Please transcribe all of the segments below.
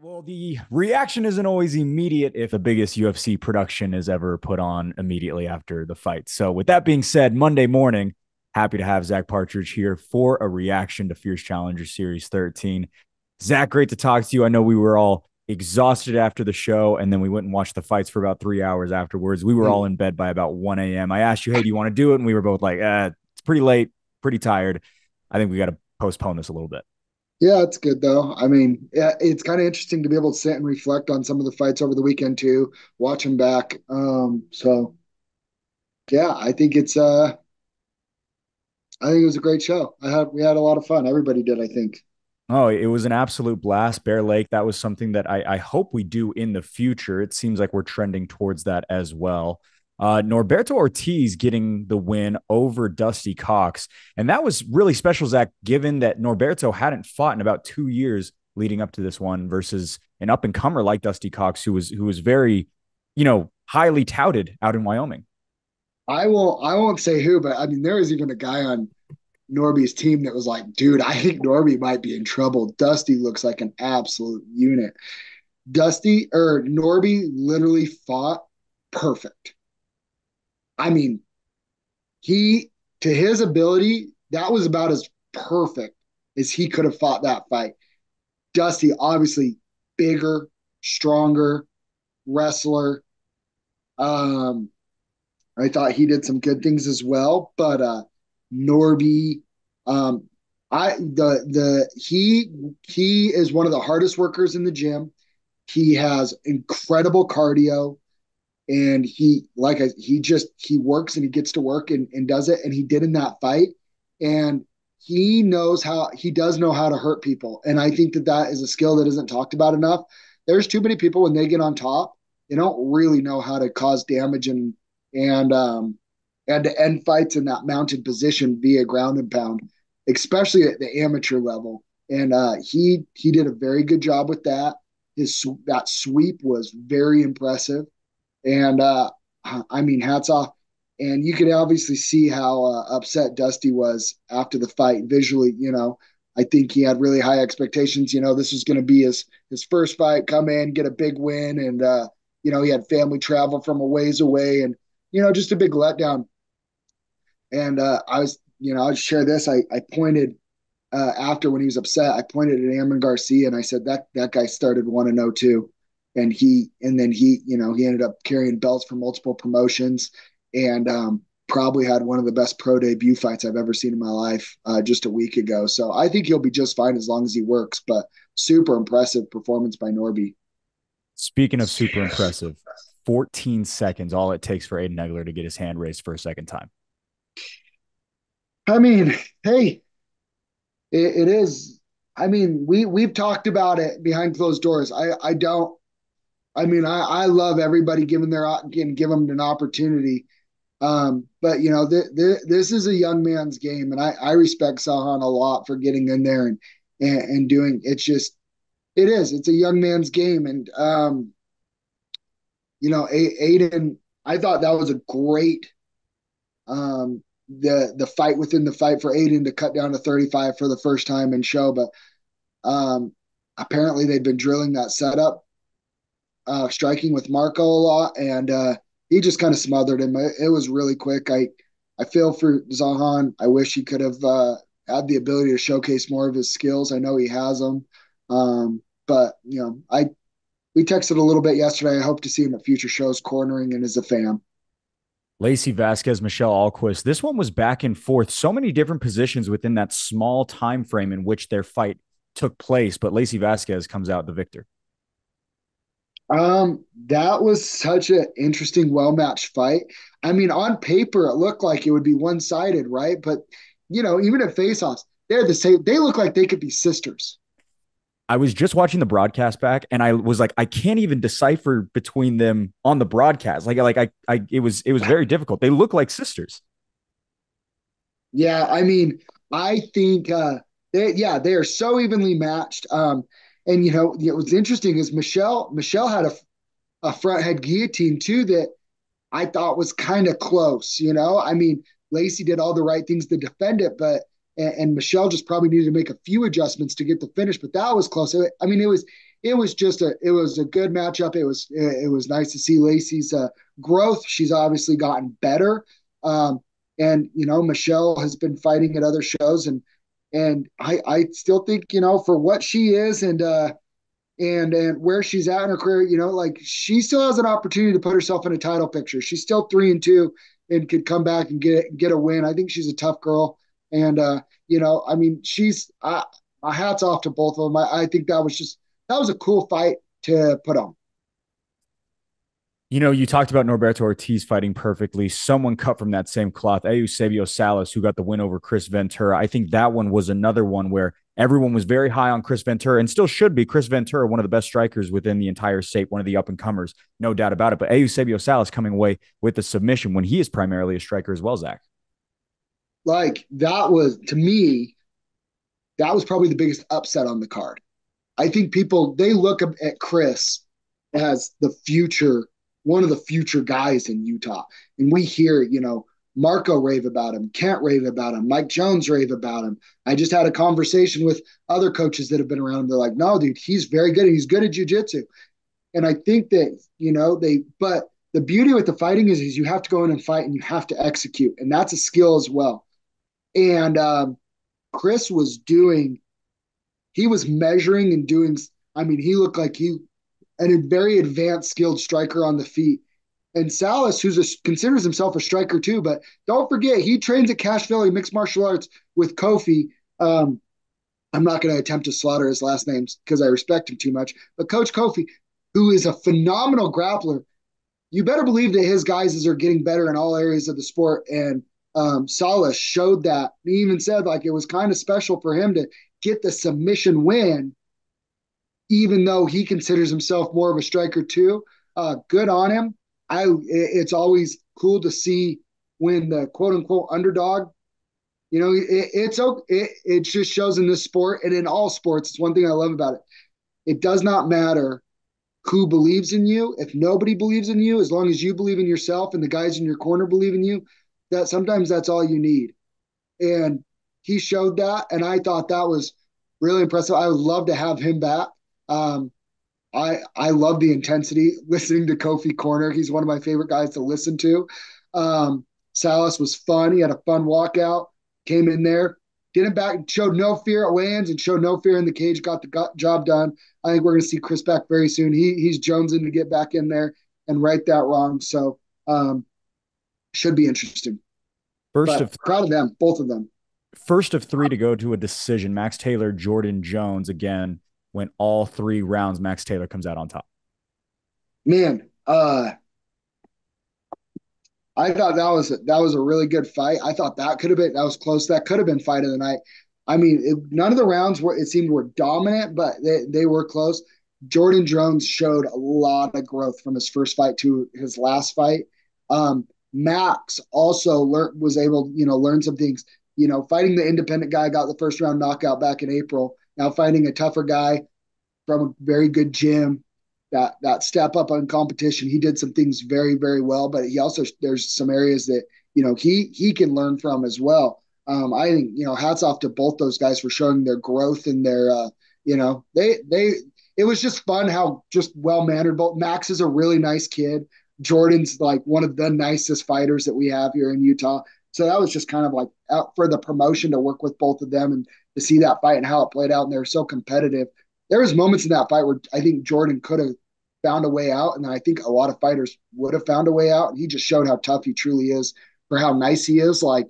Well, the reaction isn't always immediate if the biggest UFC production is ever put on immediately after the fight. So, with that being said, Monday morning, happy to have Zach Partridge here for a reaction to Fierce Challenger Series 13. Zach, great to talk to you. I know we were all exhausted after the show, and then we went and watched the fights for about 3 hours afterwards. We were all in bed by about 1 a.m. I asked you, hey, do you want to do it? And we were both like, it's pretty late, pretty tired. I think we got to postpone this a little bit. Yeah, it's good though. I mean, yeah, it's kind of interesting to be able to sit and reflect on some of the fights over the weekend too, watch them back. So yeah, I think it was a great show. We had a lot of fun. Everybody did, I think. Oh, it was an absolute blast. Bear Lake, that was something that I hope we do in the future. It seems like we're trending towards that as well. Norberto Ortiz getting the win over Dusty Cox. And that was really special, Zach, given that Norberto hadn't fought in about 2 years leading up to this one versus an up and comer like Dusty Cox, who was very, highly touted out in Wyoming. I won't say who, but I mean there was even a guy on Norby's team that was like, dude, I think Norby might be in trouble. Dusty looks like an absolute unit. Dusty or Norby literally fought perfect. I mean, he to his ability, that was about as perfect as he could have fought that fight. Dusty, obviously bigger, stronger wrestler. Um, I thought he did some good things as well, but Norby, um, he is one of the hardest workers in the gym. He has incredible cardio, and he works and he gets to work and does it, and he did in that fight, and he does know how to hurt people, and I think that that is a skill that isn't talked about enough. There's too many people when they get on top, they don't really know how to cause damage and and to end fights in that mounted position via ground and pound, especially at the amateur level. And he did a very good job with that. His that sweep was very impressive, and I mean, hats off. And you could obviously see how upset Dusty was after the fight visually. I think he had really high expectations. This was going to be his first fight, come in, get a big win, and he had family travel from a ways away, and just a big letdown. And I'll share this. I pointed after when he was upset. I pointed at Amon Garcia and I said that guy started 1-0 too, and then he ended up carrying belts for multiple promotions, and probably had one of the best pro debut fights I've ever seen in my life just a week ago. So I think he'll be just fine as long as he works. But super impressive performance by Norby. Speaking of super impressive, 14 seconds, all it takes for Aiden Egler to get his hand raised for a second time. I mean, hey, it is. I mean, we've talked about it behind closed doors. I don't. I mean, I love everybody give them an opportunity. But this is a young man's game, and I respect Sahan a lot for getting in there and doing. It's a young man's game, and Aiden. I thought that was a great the fight within the fight for Aiden to cut down to 35 for the first time and show, but um, apparently they've been drilling that setup, striking with Marco a lot, and he just kind of smothered him. It was really quick. I feel for Zahan. I wish he could have had the ability to showcase more of his skills. I know he has them, but I we texted a little bit yesterday. I hope to see him at future shows cornering and as a fan. Lacey Vasquez, Michelle Alquist. This one was back and forth. So many different positions within that small time frame in which their fight took place, but Lacey Vasquez comes out the victor. That was such an interesting, well-matched fight. I mean, on paper, it looked like it would be one-sided, right? But even at face-offs, they're the same. They look like they could be sisters. I was just watching the broadcast back and I was like, I can't even decipher between them on the broadcast. It was very difficult. They look like sisters. Yeah, I mean, I think they are so evenly matched. And what's interesting is Michelle had a front head guillotine too that I thought was kind of close. I mean, Lacey did all the right things to defend it, but Michelle just probably needed to make a few adjustments to get the finish. But that was close. I mean, it was just it was a good matchup. It was nice to see Lacey's growth. She's obviously gotten better. Um, and Michelle has been fighting at other shows, and I still think, for what she is, and where she's at in her career, like, she still has an opportunity to put herself in a title picture. She's still 3-2 and could come back and get a win. I think she's a tough girl, and I mean, my hats off to both of them. I think that was a cool fight to put on. You talked about Norberto Ortiz fighting perfectly. Someone cut from that same cloth, Eusebio Salas, who got the win over Chris Ventura. I think that one was another one where everyone was very high on Chris Ventura and still should be. Chris Ventura, one of the best strikers within the entire state, one of the up and comers, no doubt about it. But Eusebio Salas coming away with the submission when he is primarily a striker as well, Zach. Like, that was, to me, that was probably the biggest upset on the card. I think people, they look at Chris as the future, one of the future guys in Utah. And we hear, Marco rave about him, Kent rave about him, Mike Jones rave about him. I just had a conversation with other coaches that have been around him. They're like, no, dude, he's very good. He's good at jujitsu. And I think that, but the beauty with the fighting is you have to go in and fight and you have to execute. And that's a skill as well. And Chris was he was measuring and doing, I mean, he looked like a very advanced, skilled striker on the feet. And Salas, considers himself a striker too, but don't forget, he trains at Cache Valley Mixed Martial Arts with Kofi. I'm not going to attempt to slaughter his last names because I respect him too much. But Coach Kofi, who is a phenomenal grappler, you better believe that his guys are getting better in all areas of the sport. And Salas showed that. He even said, like, it was kind of special for him to get the submission win, even though he considers himself more of a striker too. Good on him. It's always cool to see when the quote unquote underdog, it just shows in this sport and in all sports. It's one thing I love about it. It does not matter who believes in you. If nobody believes in you, as long as you believe in yourself and the guys in your corner believe in you, that sometimes that's all you need. And he showed that, and I thought that was really impressive. I would love to have him back. I love the intensity listening to Kofi Corner. He's one of my favorite guys to listen to. Salas was fun. He had a fun walkout, came in there, didn't back, showed no fear at weigh-ins and showed no fear in the cage, got the job done. I think we're going to see Chris back very soon. He's jonesing to get back in there and right that wrong. So should be interesting. Proud of them, both of them. First of three to go to a decision. Max Taylor, Jordan Jones again. When all 3 rounds, Max Taylor comes out on top. Man, I thought that was a really good fight. I thought that was close. That could have been fight of the night. I mean, none of the rounds were dominant, but they were close. Jordan Jones showed a lot of growth from his first fight to his last fight. Max also was able, learn some things. Fighting the independent guy, got the first round knockout back in April. Now fighting a tougher guy from a very good gym, that step up on competition. He did some things very, very well, but he also, there's some areas that, he can learn from as well. I think, hats off to both those guys for showing their growth and their, it was just fun how just well-mannered. Both Max is a really nice kid. Jordan's like one of the nicest fighters that we have here in Utah. So that was just kind of like out for the promotion to work with both of them and to see that fight and how it played out. And they're so competitive. There was moments in that fight where I think Jordan could have found a way out. And I think a lot of fighters would have found a way out. And he just showed how tough he truly is for how nice he is. Like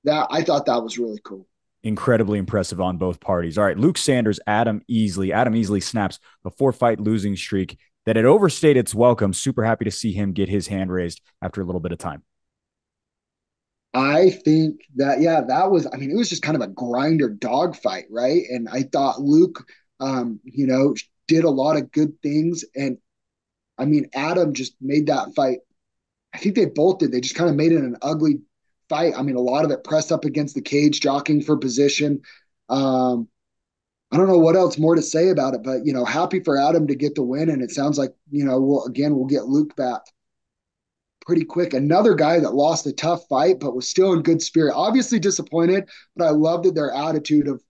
that, I thought that was really cool. Incredibly impressive on both parties. All right, Luke Sanders, Adam Easley. Adam Easley snaps a 4-fight losing streak that had overstayed its welcome. Super happy to see him get his hand raised after a little bit of time. I think that, that was, I mean, it was just kind of a grinder dog fight, right? And I thought Luke, did a lot of good things. And I mean, Adam just made that fight. I think they both did. They just kind of made it an ugly fight. I mean, a lot of it pressed up against the cage, jockeying for position. I don't know what else more to say about it, but, happy for Adam to get the win. And it sounds like, we'll get Luke back pretty quick. Another guy that lost a tough fight, but was still in good spirit. Obviously disappointed, but I loved their attitude of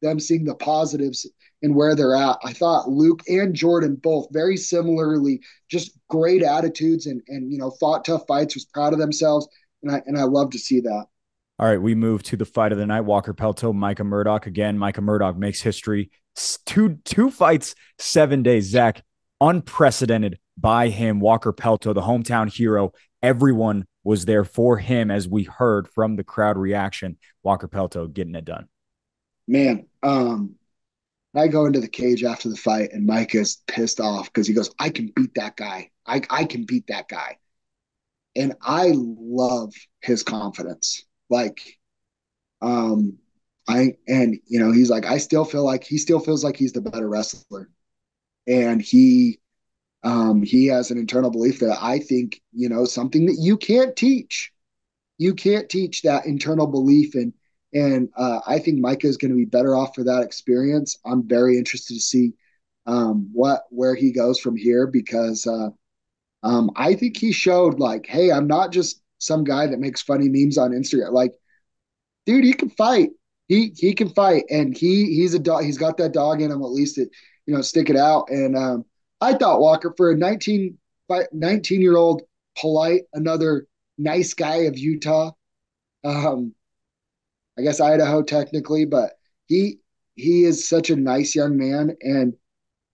them seeing the positives and where they're at. I thought Luke and Jordan both very similarly, just great attitudes and fought tough fights, was proud of themselves, and I love to see that. All right, we move to the fight of the night. Walker Pelto, Micah Murdoch. Again, Micah Murdoch makes history. Two fights, 7 days. Zach, unprecedented by him. Walker Pelto, the hometown hero. Everyone was there for him, as we heard from the crowd reaction. Walker Pelto getting it done. Man, I go into the cage after the fight, and Micah's pissed off because he goes, "I can beat that guy. I can beat that guy." And I love his confidence. Like, he's like, I still feel like he still feels like he's the better wrestler, and he has an internal belief that I think something that you can't teach. You can't teach that internal belief, and I think Micah is going to be better off for that experience. I'm very interested to see where he goes from here because I think he showed like, hey, I'm not just some guy that makes funny memes on Instagram. Like, dude, he can fight. He can fight, and he's a dog. He's got that dog in him. At least stick it out. And I thought Walker for a 19 year old polite, another nice guy of Utah. Um, I guess Idaho technically, but he is such a nice young man. And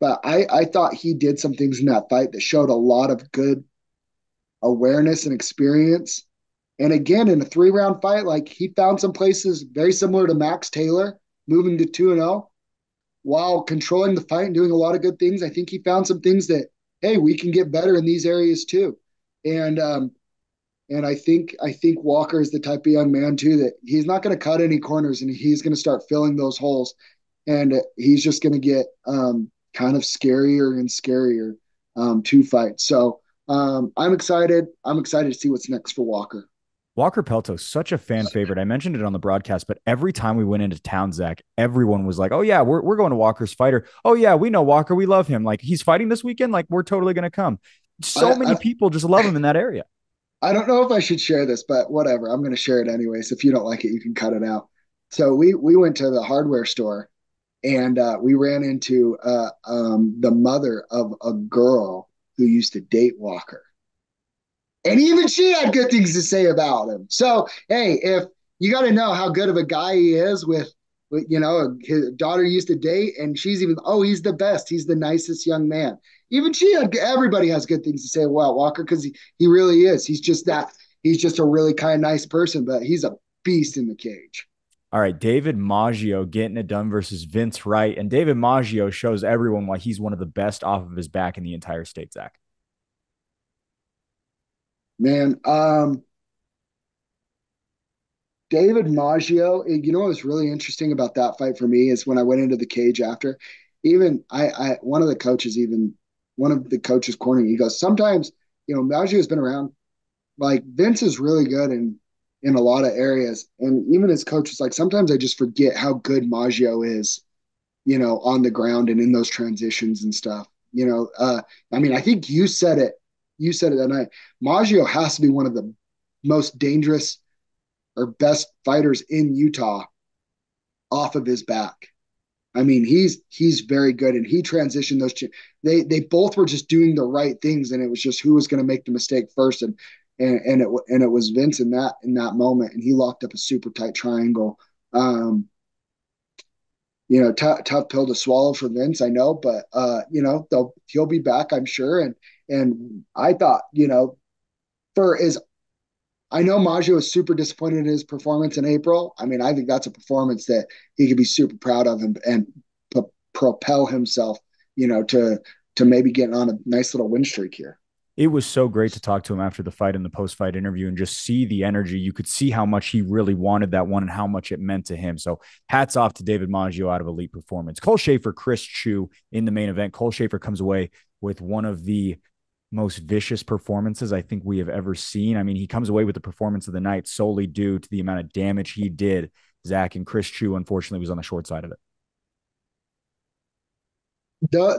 but I thought he did some things in that fight that showed a lot of good awareness and experience. And again, in a 3 round fight, like he found some places very similar to Max Taylor, moving to 2-0 while controlling the fight and doing a lot of good things. I think he found some things that, hey, we can get better in these areas too. And I think Walker is the type of young man too that he's not going to cut any corners and he's going to start filling those holes, and he's just going to get kind of scarier and scarier to fight. So I'm excited. I'm excited to see what's next for Walker. Walker Pelto, such a fan favorite. I mentioned it on the broadcast, but every time we went into town, Zach, everyone was like, "Oh yeah, we're going to Walker's fighter. Oh yeah, we know Walker. We love him. Like he's fighting this weekend. Like we're totally going to come." So I, many I people just love him in that area. I don't know if I should share this, but whatever. I'm going to share it anyways. If you don't like it, you can cut it out. So we went to the hardware store, and we ran into the mother of a girl who used to date Walker. And even she had good things to say about him. So, hey, if you got to know how good of a guy he is his daughter used to date, and she's even, oh, he's the best. He's the nicest young man. Even everybody has good things to say about Walker because he really is. He's just a really kind of nice person, but he's a beast in the cage. All right, David Maggio getting it done versus Vince Wright. And David Maggio shows everyone why he's one of the best off of his back in the entire state, Zach. Man, David Maggio, what was really interesting about that fight for me is when I went into the cage after, even one of the coaches, even one of the coaches cornering, he goes, sometimes, Maggio has been around. Like Vince is really good in a lot of areas. And even his coach was like, sometimes I just forget how good Maggio is, on the ground and in those transitions and stuff. I think you said it. You said it that night. Maggio has to be one of the most dangerous or best fighters in Utah off of his back. I mean, he's very good, and he transitioned those two. They both were just doing the right things, and it was just who was going to make the mistake first, and it was Vince in that moment, and he locked up a super tight triangle. Tough pill to swallow for Vince, I know, but he'll be back, I'm sure, and I thought, for his I know Maggio was super disappointed in his performance in April. I mean, I think that's a performance that he could be super proud of and propel himself, to maybe getting on a nice little win streak here. It was so great to talk to him after the fight in the post-fight interview and just see the energy. You could see how much he really wanted that one and how much it meant to him. So hats off to David Maggio out of elite performance. Cole Schaefer, Chris Chu in the main event. Cole Schaefer comes away with one of the most vicious performances I think we have ever seen. I mean, he comes away with the performance of the night solely due to the amount of damage he did, Zach, and Chris Chu, unfortunately, was on the short side of it.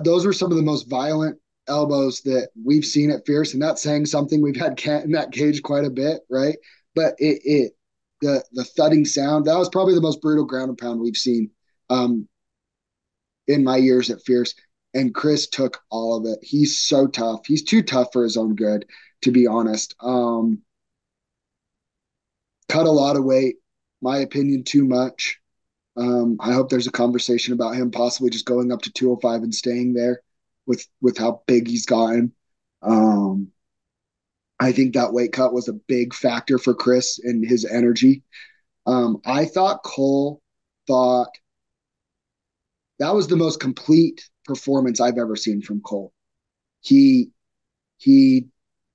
Those were some of the most violent elbows that we've seen at Fierce, and that's saying something. We've had Kent in that cage quite a bit, right? But the thudding sound, that was probably the most brutal ground and pound we've seen. in my years at Fierce. And Chris took all of it. He's so tough. He's too tough for his own good, to be honest. Cut a lot of weight, my opinion, too much. I hope there's a conversation about him possibly just going up to 205 and staying there with how big he's gotten. Um, I think that weight cut was a big factor for Chris and his energy. I thought Cole thought that was the most complete performance I've ever seen from Cole. He he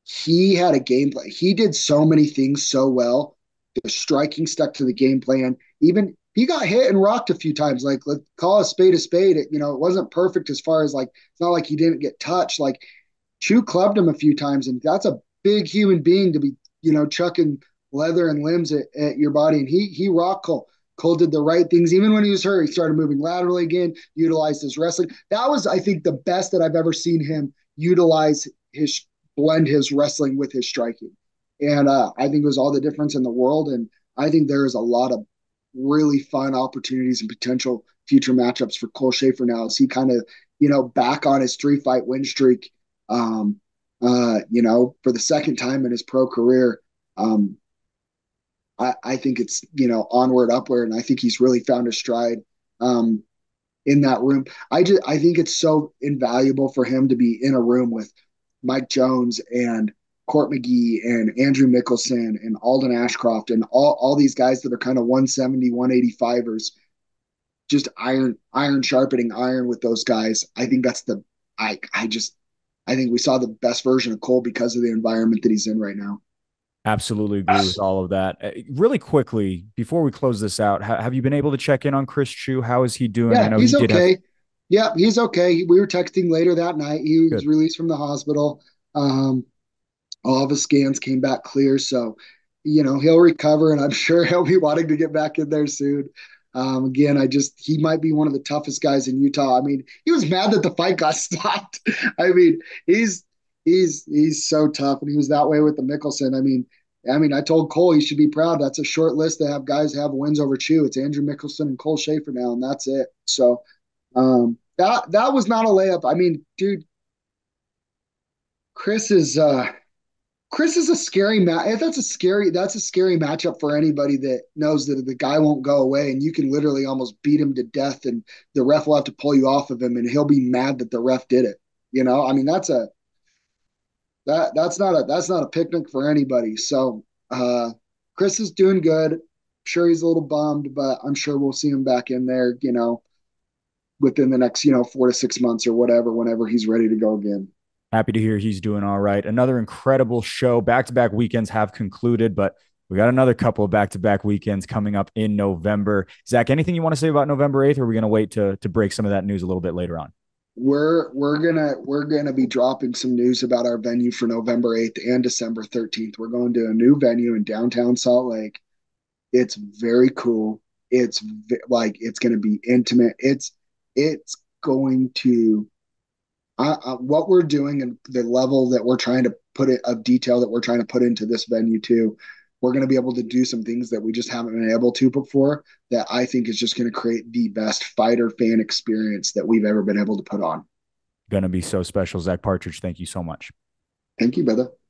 he had a game plan. He did so many things so well. The striking stuck to the game plan. Even he got hit and rocked a few times. Like, let's call a spade a spade. It wasn't perfect as far as like it's not like he didn't get touched. Like Chew clubbed him a few times, and that's a big human being to be chucking leather and limbs at your body. And he rocked Cole. Cole did the right things. Even when he was hurt, he started moving laterally again, utilized his wrestling. That was, I think, the best that I've ever seen him utilize his blend his wrestling with his striking. And I think it was all the difference in the world. And I think there is a lot of really fun opportunities and potential future matchups for Cole Schaefer now as he kind of, back on his 3-fight win streak, for the second time in his pro career. I think it's, onward, upward. And I think he's really found his stride in that room. I think it's so invaluable for him to be in a room with Mike Jones and Court McGee and Andrew Mickelson and Alden Ashcroft and all these guys that are kind of 170, 185ers, just iron sharpening iron with those guys. I think that's I think we saw the best version of Cole because of the environment that he's in right now. Absolutely agree with all of that. Really quickly, before we close this out, have you been able to check in on Chris Chew? How is he doing? I Yeah, know he he's did have okay. Yeah, he's okay. We were texting later that night. He was good. released from the hospital. Um, all of his scans came back clear. So, he'll recover, and I'm sure he'll be wanting to get back in there soon. Again, he might be one of the toughest guys in Utah. I mean, he was mad that the fight got stopped. I mean, he's so tough, and he was that way with the Mickelson. I told Cole he should be proud. That's a short list to have guys have wins over Chew. It's Andrew Mickelson and Cole Schaefer now, and that's it. So that was not a layup. I mean, dude, Chris is Chris is a scary match. That's a scary matchup for anybody that knows that the guy won't go away and you can literally almost beat him to death and the ref will have to pull you off of him and he'll be mad that the ref did it. That's not a picnic for anybody. So Chris is doing good. I'm sure he's a little bummed, but I'm sure we'll see him back in there, within the next, 4 to 6 months or whatever, whenever he's ready to go again. Happy to hear he's doing all right. Another incredible show. Back-to-back weekends have concluded, but we got another couple of back-to-back weekends coming up in November. Zach, anything you want to say about November 8th, or are we going to wait to break some of that news a little bit later on? We're gonna be dropping some news about our venue for November 8th and December 13th. We're going to a new venue in downtown Salt Lake. It's very cool. It's going to be intimate. It's going to what we're doing and the level that we're trying to put it of detail that we're trying to put into this venue too. We're going to be able to do some things that we just haven't been able to before that I think is just going to create the best fighter fan experience that we've ever been able to put on. Going to be so special. Zach Partridge, thank you so much. Thank you, brother.